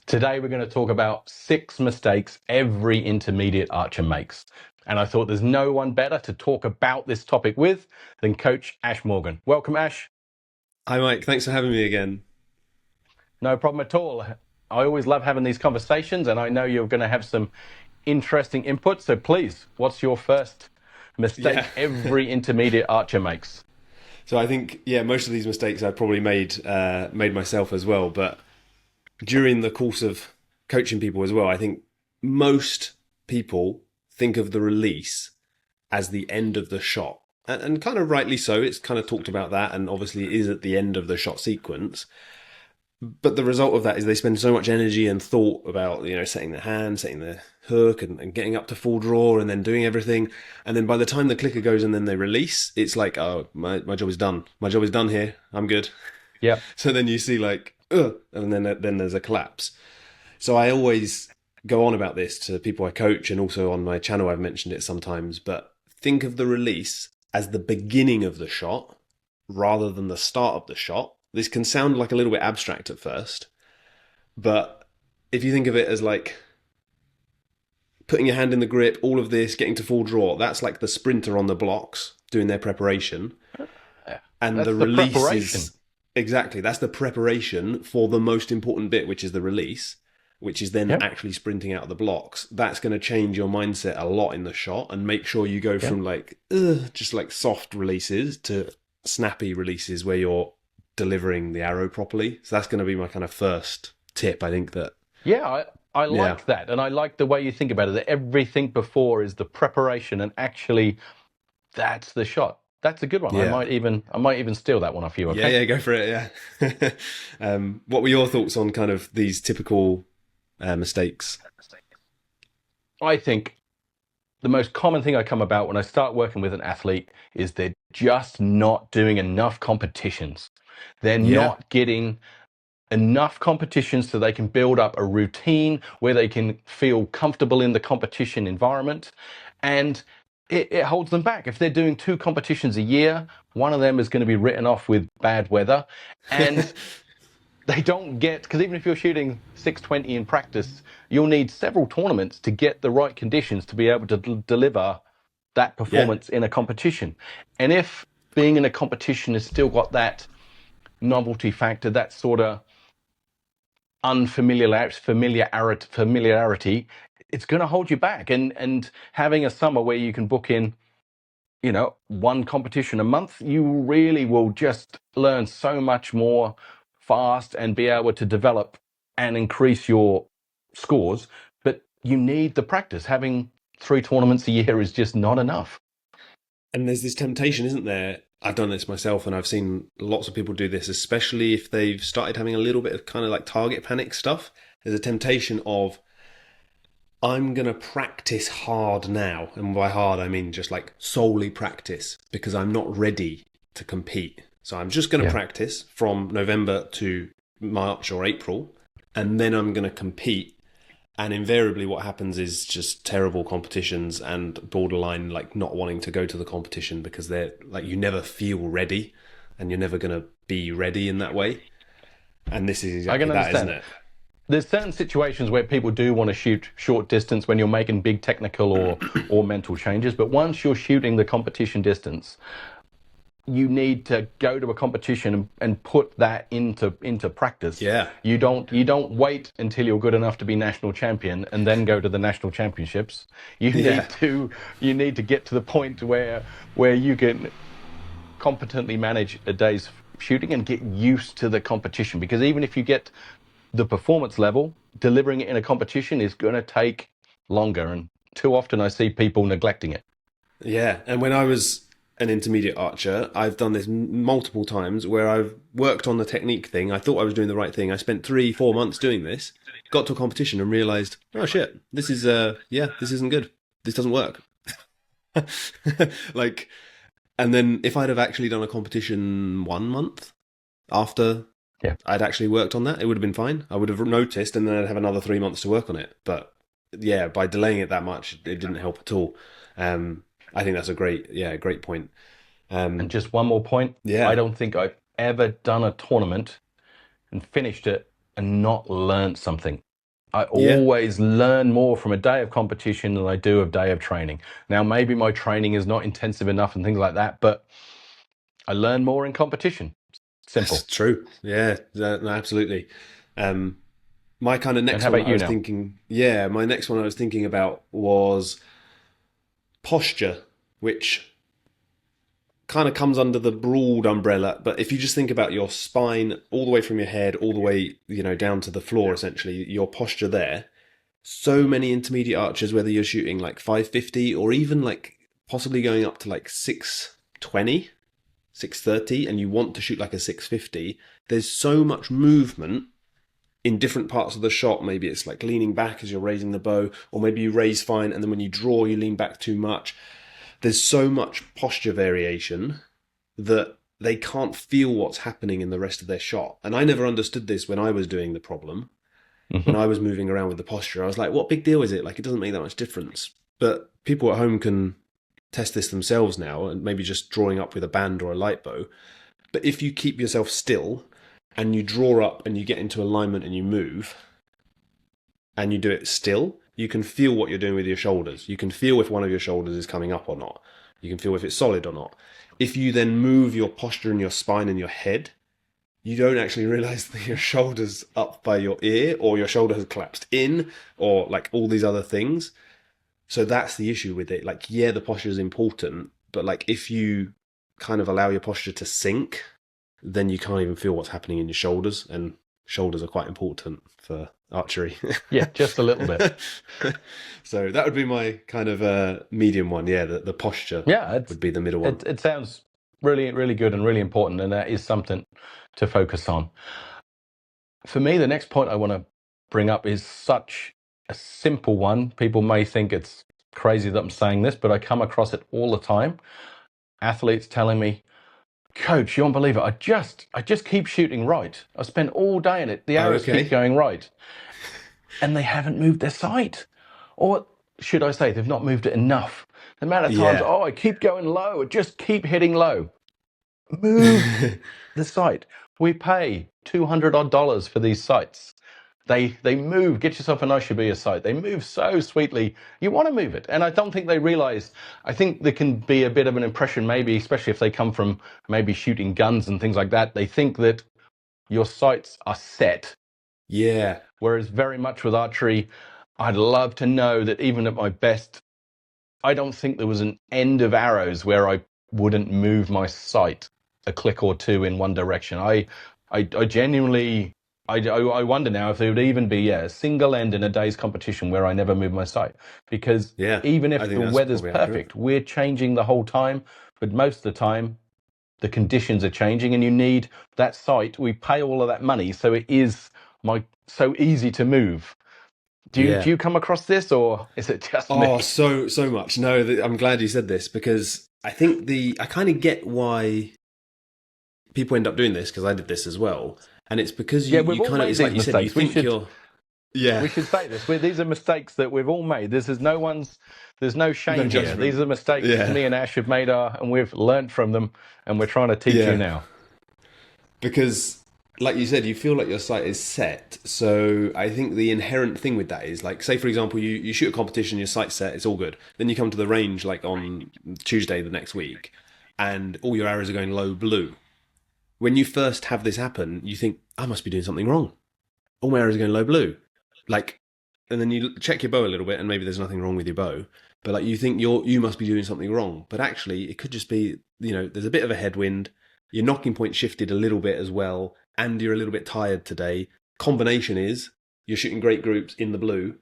Today we're going to talk about 6 mistakes every intermediate archer makes. And I thought there's no one better to talk about this topic with than Coach Ash Morgan. Welcome, Ash. Hi, Mike. Thanks for having me again. No problem at all. I always love having these conversations, and I know you're going to have some interesting input. So please, what's your first Yeah. mistake every intermediate archer makes? So I think, most of these mistakes I probably made myself as well. But during the course of coaching people as well, I think most people think of the release as the end of the shot. And kind of rightly so. It's kind of talked about that, and obviously it is at the end of the shot sequence. But the result of that is they spend so much energy and thought about, setting the hand, setting the hook, and getting up to full draw, and then doing everything. And then by the time the clicker goes and then they release, it's like, oh, my job is done. My job is done here. I'm good. Yeah. So then you see like, ugh, and then there's a collapse. So I always go on about this to people I coach, and also on my channel I've mentioned it sometimes. But think of the release as the beginning of the shot rather than the start of the shot. This can sound like a little bit abstract at first, but if you think of it as like putting your hand in the grip, all of this, getting to full draw, that's like the sprinter on the blocks doing their preparation. And That's the the release preparation. is exactly, that's the preparation for the most important bit, which is the release, which is then Yep. actually sprinting out of the blocks. That's going to change your mindset a lot in the shot and make sure you go Yep. from like, just like soft releases to snappy releases where you're delivering the arrow properly. So that's going to be my kind of first tip. I think that, Yeah, I yeah, like that. And I like the way you think about it, that everything before is the preparation and actually that's the shot. That's a good one. yeah, I might even steal that one off you, okay? yeah, go for it. Yeah. What were your thoughts on kind of these typical mistakes? I think the most common thing I come about when I start working with an athlete is they're just not doing enough competitions. They're Yeah, not getting enough competitions so they can build up a routine where they can feel comfortable in the competition environment. And it holds them back. If they're doing 2 competitions a year, one of them is going to be written off with bad weather. And they don't get, because even if you're shooting 620 in practice, you'll need several tournaments to get the right conditions to be able to deliver that yeah, performance in a competition. And if being in a competition has still got that novelty factor, that sort of familiarity, it's going to hold you back. And having a summer where you can book in, 1 competition a month, you really will just learn so much more fast and be able to develop and increase your scores. But you need the practice. Having 3 tournaments a year is just not enough. and there's this temptation, isn't there? I've done this myself, and I've seen lots of people do this, especially if they've started having a little bit of kind of like target panic stuff. There's a temptation of, I'm going to practice hard now. And by hard, I mean just like solely practice because I'm not ready to compete. So I'm just going to Yeah. practice from November to March or April, and then I'm going to compete. And invariably, what happens is just terrible competitions and borderline like not wanting to go to the competition because they're like, you never feel ready and you're never going to be ready in that way. And this is I exactly can that, isn't understand. it? There's certain situations where people do want to shoot short distance when you're making big technical or mental changes, but once you're shooting the competition distance, you need to go to a competition and put that into practice. Yeah. You don't wait until you're good enough to be national champion and then go to the national championships. You Yeah. need to you need to get to the point where you can competently manage a day's shooting and get used to the competition, because even if you get the performance level, delivering it in a competition is going to take longer, and too often I see people neglecting it. Yeah, and when I was an intermediate archer, I've done this multiple times where I've worked on the technique thing. I thought I was doing the right thing. I spent 3, 4 months doing this, got to a competition and realized, oh shit, this is this isn't good. This doesn't work. Like, and then if I'd have actually done a competition 1 month after Yeah. I'd actually worked on that, it would have been fine. I would have noticed, and then I'd have another 3 months to work on it. But yeah, by delaying it that much, it didn't help at all. I think that's a great point. And Um, just one more point, I yeah, don't think I've ever done a tournament and finished it and not learned something. I Yeah, always learn more from a day of competition than I do a day of training. Now, maybe my training is not intensive enough and things like that, but I learn more in competition. that's Simple. true. Yeah, no, absolutely. Um, my kind of And next how one about I you was now? thinking, yeah, my next one I was thinking about was posture, which kind of comes under the broad umbrella. But if you just think about your spine all the way from your head, all the way, down to the floor, essentially, your posture there, so many intermediate archers, whether you're shooting like 550 or even like possibly going up to like 620, 630, and you want to shoot like a 650, there's so much movement in different parts of the shot. Maybe it's like leaning back as you're raising the bow, or maybe you raise fine and then when you draw, you lean back too much. There's so much posture variation that they can't feel what's happening in the rest of their shot. And I never understood this when I was doing the problem, when Hmm. I was moving around with the posture. I was like, what big deal is it? Like, it doesn't make that much difference. But people at home can test this themselves now, and maybe just drawing up with a band or a light bow. But if you keep yourself still and you draw up and you get into alignment and you move and you do it still, you can feel what you're doing with your shoulders. You can feel if one of your shoulders is coming up or not. You can feel if it's solid or not. If you then move your posture and your spine and your head, you don't actually realize that your shoulder's up by your ear or your shoulder has collapsed in or like all these other things. So that's the issue with it. Like, yeah, the posture is important, but like if you kind of allow your posture to sink, then you can't even feel what's happening in your shoulders, and shoulders are quite important for archery. Yeah, just a little bit. So that would be my kind of medium one. Yeah, the posture Yeah, would be the middle one. it sounds really, really good and really important, and that is something to focus on. For me, the next point I want to bring up is such a simple one. People may think it's crazy that I'm saying this, but I come across it all the time. Athletes telling me, "Coach, you won't believe it. I just keep shooting right. I spend all day in it. The Oh, arrows keep okay. going right, and they haven't moved their sight, or should I say, they've not moved it enough. The amount of times, Yeah. oh, I keep going low. I just keep hitting low. Move the site. We pay $200 for these sites. They move. Get yourself a nice Shibuya site. They move so sweetly. You want to move it, and I don't think they realize. I think there can be a bit of an impression, maybe, especially if they come from maybe shooting guns and things like that. They think that your sights are set, Yeah. whereas very much with archery, I'd love to know that even at my best, I don't think there was an end of arrows where I wouldn't move my sight a click or two in one direction. I genuinely, I wonder now if there would even be a single end in a day's competition where I never move my sight. Because Yeah. even I if think the that's weather's probably accurate. perfect, we're changing the whole time. But most of the time, the conditions are changing, and you need that sight. We pay all of that money, so it is so easy to move. Do Yeah. you come across this, or is it just Oh, me? so much. No, I'm glad you said this because I think I kind of get why people end up doing this because I did this as well. And it's because Yeah, you we've all kind of, made it's like these you said, you mistakes. We think should you're, yeah, we should say this. These are mistakes that we've all made. This is no one's. There's no no shame here. judgment. These are mistakes Yeah. me and Ash have made, and we've learned from them, and we're trying to teach you Yeah. now. Because, like you said, you feel like your sight is set. So I think the inherent thing with that is like, say, for example, you shoot a competition, your sight's set, it's all good. Then you come to the range like on Tuesday the next week, and all your arrows are going low blue. When you first have this happen, you think, I must be doing something wrong. All my arrows are going low blue. Like, and then you check your bow a little bit, and maybe there's nothing wrong with your bow. But like, you think you must be doing something wrong. But actually, it could just be, there's a bit of a headwind. Your knocking point shifted a little bit as well, and you're a little bit tired today. Combination is you're shooting great groups in the blue,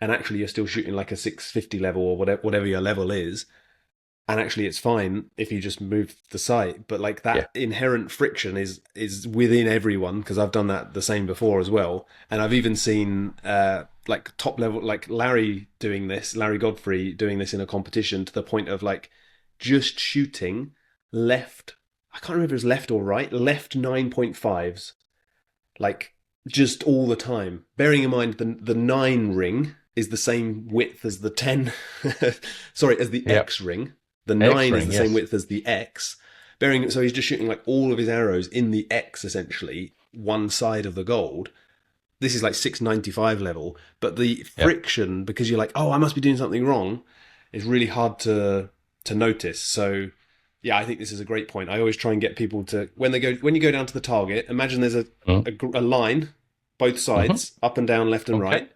and actually you're still shooting like a 650 level or whatever your level is, and actually it's fine if you just move the sight, but like Yeah, that inherent friction is within everyone, because I've done that the same before as well. And I've even seen like top level, like Larry Godfrey doing this in a competition, to the point of like just shooting left, I can't remember if it was left or right, left 9.5s, like just all the time, bearing in mind the 9 ring is the same width as the 10 sorry, as the yeah. X ring. The 9 is X-ring, the same yes. width as the X. So he's just shooting like all of his arrows in the X, essentially, one side of the gold. this is like 695 level, but the Yep. friction, because you're like, oh, I must be doing something wrong, is really hard to notice. So yeah, I think this is a great point. I always try and get people to, when you go down to the target, imagine there's a line, both Mm-hmm. sides, up and down, left and Okay. right,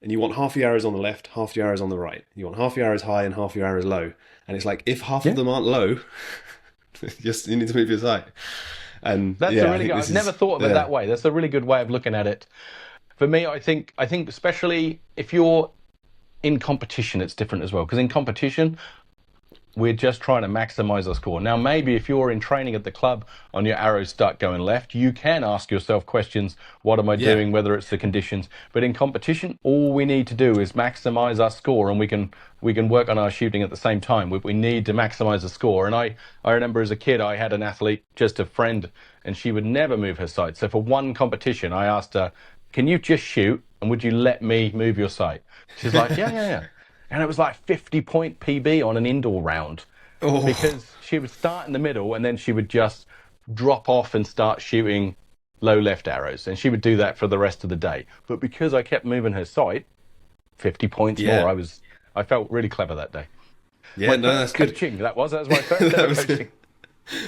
and you want half your arrows on the left, half your arrows on the right. You want half your arrows high and half your arrows low. And it's like, if half of Yeah. them aren't low, just you need to move your sight. And That's a yeah, I really think good. this I've never is thought of it yeah, that way. That's a really good way of looking at it. For me, I think especially if you're in competition, it's different as well. Because in competition, we're just trying to maximize our score. Now, maybe if you're in training at the club and your arrows start going left, you can ask yourself questions. What am I yeah, doing? Whether it's the conditions. But in competition, all we need to do is maximize our score, and we can work on our shooting at the same time. We need to maximize the score. And I remember as a kid, I had an athlete, just a friend, and she would never move her sight. So for one competition, I asked her, "Can you just shoot? And would you let me move your sight?" She's like, "Yeah, yeah, yeah." And it was like 50-point PB on an indoor round oh because she would start in the middle and then she would just drop off and start shooting low left arrows. And she would do that for the rest of the day. But because I kept moving her sight, 50 points more. yeah, I felt really clever that day. yeah. My No, that's first good. coaching, that was my first That ever was coaching.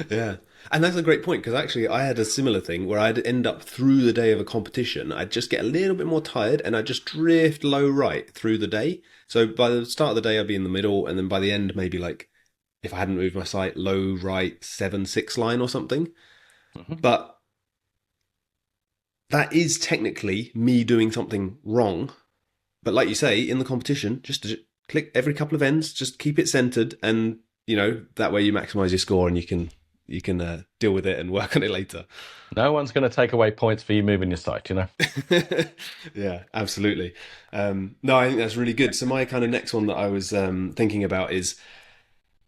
yeah, and that's a great point because actually I had a similar thing where I'd end up through the day of a competition. I'd just get a little bit more tired and I'd just drift low right through the day. So by the start of the day, I'd be in the middle, and then by the end, maybe like if I hadn't moved my sight, low right 7-6 line or something. Hmm. But that is technically me doing something wrong. But like you say, in the competition, just click every couple of ends, just keep it centered, and that way you maximize your score and you can deal with it and work on it later. No one's going to take away points for you moving your sight. Yeah, absolutely. No, I think that's really good. So my kind of next one that I was thinking about is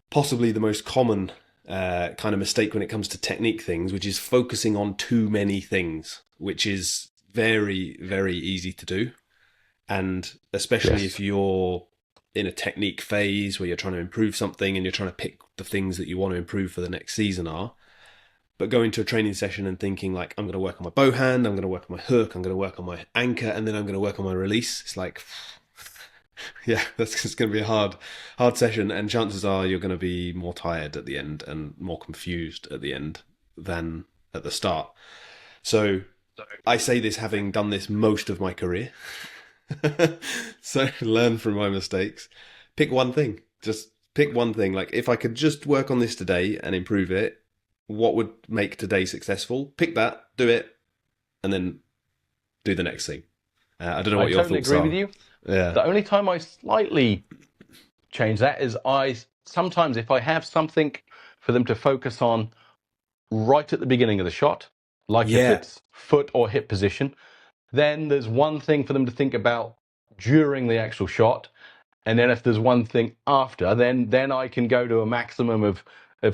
possibly the most common kind of mistake when it comes to technique things, which is focusing on too many things, which is very, very easy to do. And especially if Yes. you're in a technique phase where you're trying to improve something and you're trying to pick the things that you want to improve for the next season are, but going to a training session and thinking like, I'm going to work on my bow hand, I'm going to work on my hook, I'm going to work on my anchor, and then I'm going to work on my release. It's like, yeah, that's it's going to be a hard session, and chances are you're going to be more tired at the end and more confused at the end than at the start. So I say this having done this most of my career. So learn from my mistakes. Pick one thing. Just pick one thing. Like if I could just work on this today and improve it, what would make today successful? Pick that, do it, and then do the next thing. I don't know I what your totally thoughts agree with are. you. Yeah. The only time I slightly change that is I sometimes, if I have something for them to focus on right at the beginning of the shot, like if Yeah. it's foot or hip position, then there's one thing for them to think about during the actual shot. And then if there's one thing after, then I can go to a maximum of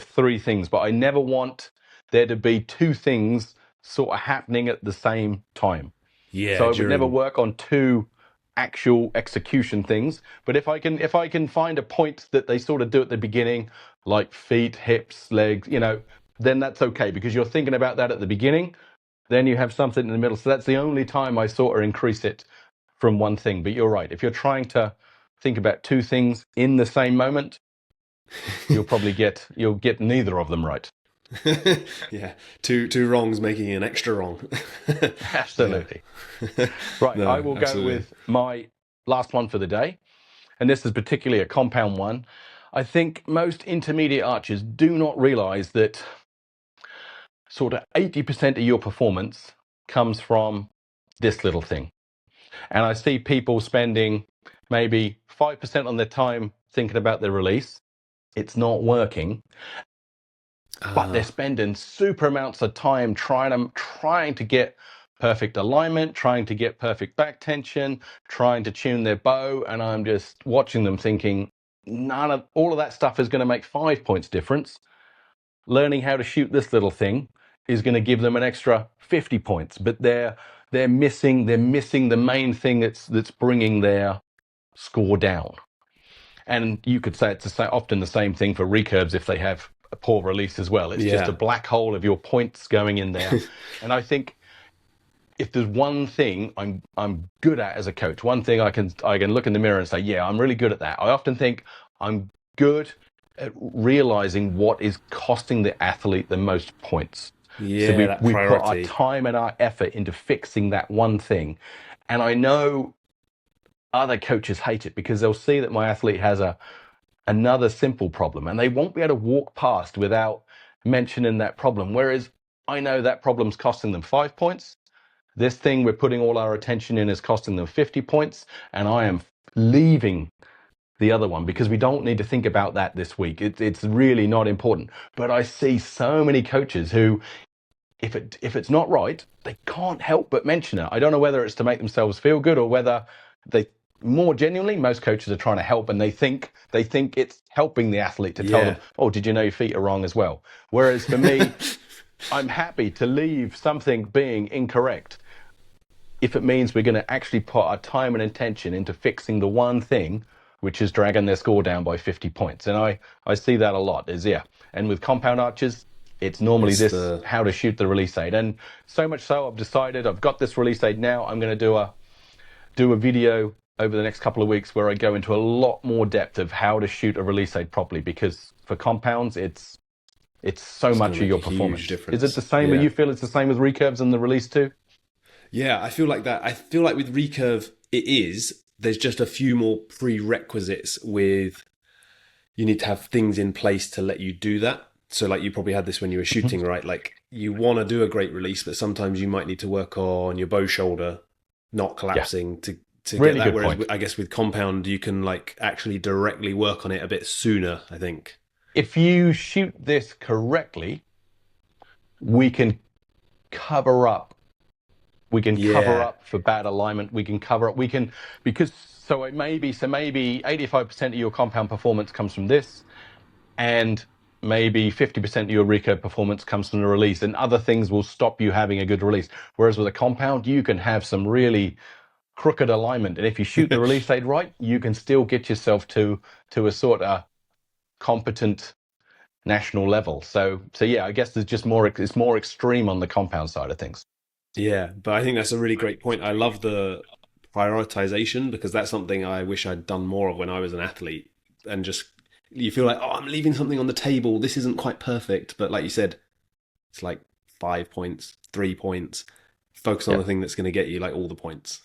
three things. But I never want there to be two things sort of happening at the same time. Yeah. So I would never During. work on two actual execution things. But if I can find a point that they sort of do at the beginning, like feet, hips, legs, then that's okay because you're thinking about that at the beginning. Then you have something in the middle. So that's the only time I sort of increase it from one thing. But you're right. If you're trying to think about two things in the same moment, you'll get neither of them right. Yeah. Two wrongs making an extra wrong. Yeah. Absolutely. Right. I No, will go absolutely. with my last one for the day. And this is particularly a compound one. I think most intermediate archers do not realize that sort of 80% of your performance comes from this little thing. And I see people spending maybe 5% on their time thinking about their release. It's not working, but they're Ah, spending super amounts of time trying to get perfect alignment, trying to get perfect back tension, trying to tune their bow. And I'm just watching them thinking, none of all of that stuff is going to make 5 points difference. Learning how to shoot this little thing is going to give them an extra 50 points, but they're missing the main thing that's bringing their score down. And you could say it's often the same thing for recurves if they have a poor release as well. It's just a yeah. black hole of your points going in there. And I think if there's one thing I'm good at as a coach, one thing I can look in the mirror and say, yeah, I'm really good at that. I often think I'm good at realizing what is costing the athlete the most points. So Yeah, we that we put our priority. time and our effort into fixing that one thing. And I know other coaches hate it because they'll see that my athlete has another simple problem and they won't be able to walk past without mentioning that problem. Whereas I know that problem's costing them 5 points. This thing we're putting all our attention in is costing them 50 points, and I am leaving the other one because we don't need to think about that this week. It's really not important. But I see so many coaches who, if it's not right, they can't help but mention it. I don't know whether it's to make themselves feel good or whether they more genuinely, most coaches are trying to help and they think it's helping the athlete to tell them, Yeah. oh, did you know your feet are wrong as well? Whereas for me, I'm happy to leave something being incorrect if it means we're going to actually put our time and attention into fixing the one thing which is dragging their score down by 50 points. And I see that a lot is, yeah. And with compound arches, it's normally It's this, the how to shoot the release aid. And so much so I've decided I've got this release aid now. I'm going to do a video over the next couple of weeks where I go into a lot more depth of how to shoot a release aid properly, because for compounds, it's so it's going much to of make a your huge performance. Is it the difference. same? Yeah. You feel it's the same with recurves and the release too? Yeah, I feel like that. I feel like with recurve, it is. There's just a few more prerequisites with you need to have things in place to let you do that. So, like you probably had this when you were shooting, right? Like you want to do a great release, but sometimes you might need to work on your bow shoulder not Yeah, collapsing to get really that. good Whereas point. I guess with compound, you can like actually directly work on it a bit sooner, I think. If you shoot this correctly, we can cover up. We can cover Yeah. up for bad alignment. We can cover up. We can, because maybe 85% of your compound performance comes from this, and maybe 50% of your recurve performance comes from the release, and other things will stop you having a good release. Whereas with a compound, you can have some really crooked alignment, and if you shoot the release aid right, you can still get yourself to a sort of competent national level. So yeah, I guess there's just more. It's more extreme on the compound side of things. Yeah, but I think that's a really great point. I love the prioritization because that's something I wish I'd done more of when I was an athlete. And just you feel like, oh, I'm leaving something on the table. This isn't quite perfect, but like you said, it's like 5 points, 3 points. Focus on Yeah. the thing that's going to get you like all the points.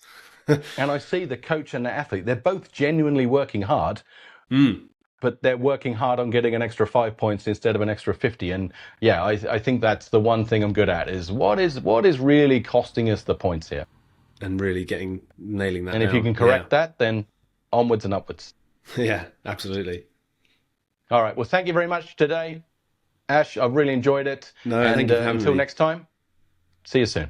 And I see the coach and the athlete, they're both genuinely working hard, Mm. but they're working hard on getting an extra 5 points instead of an extra 50. And yeah, I think that's the one thing I'm good at is what is really costing us the points here. And really getting nailing that And if you down. can Yeah. correct that, then onwards and upwards. Yeah, absolutely. All right. Well, thank you very much today, Ash. I've really enjoyed it. No, thank And you for having until me. next time, see you soon.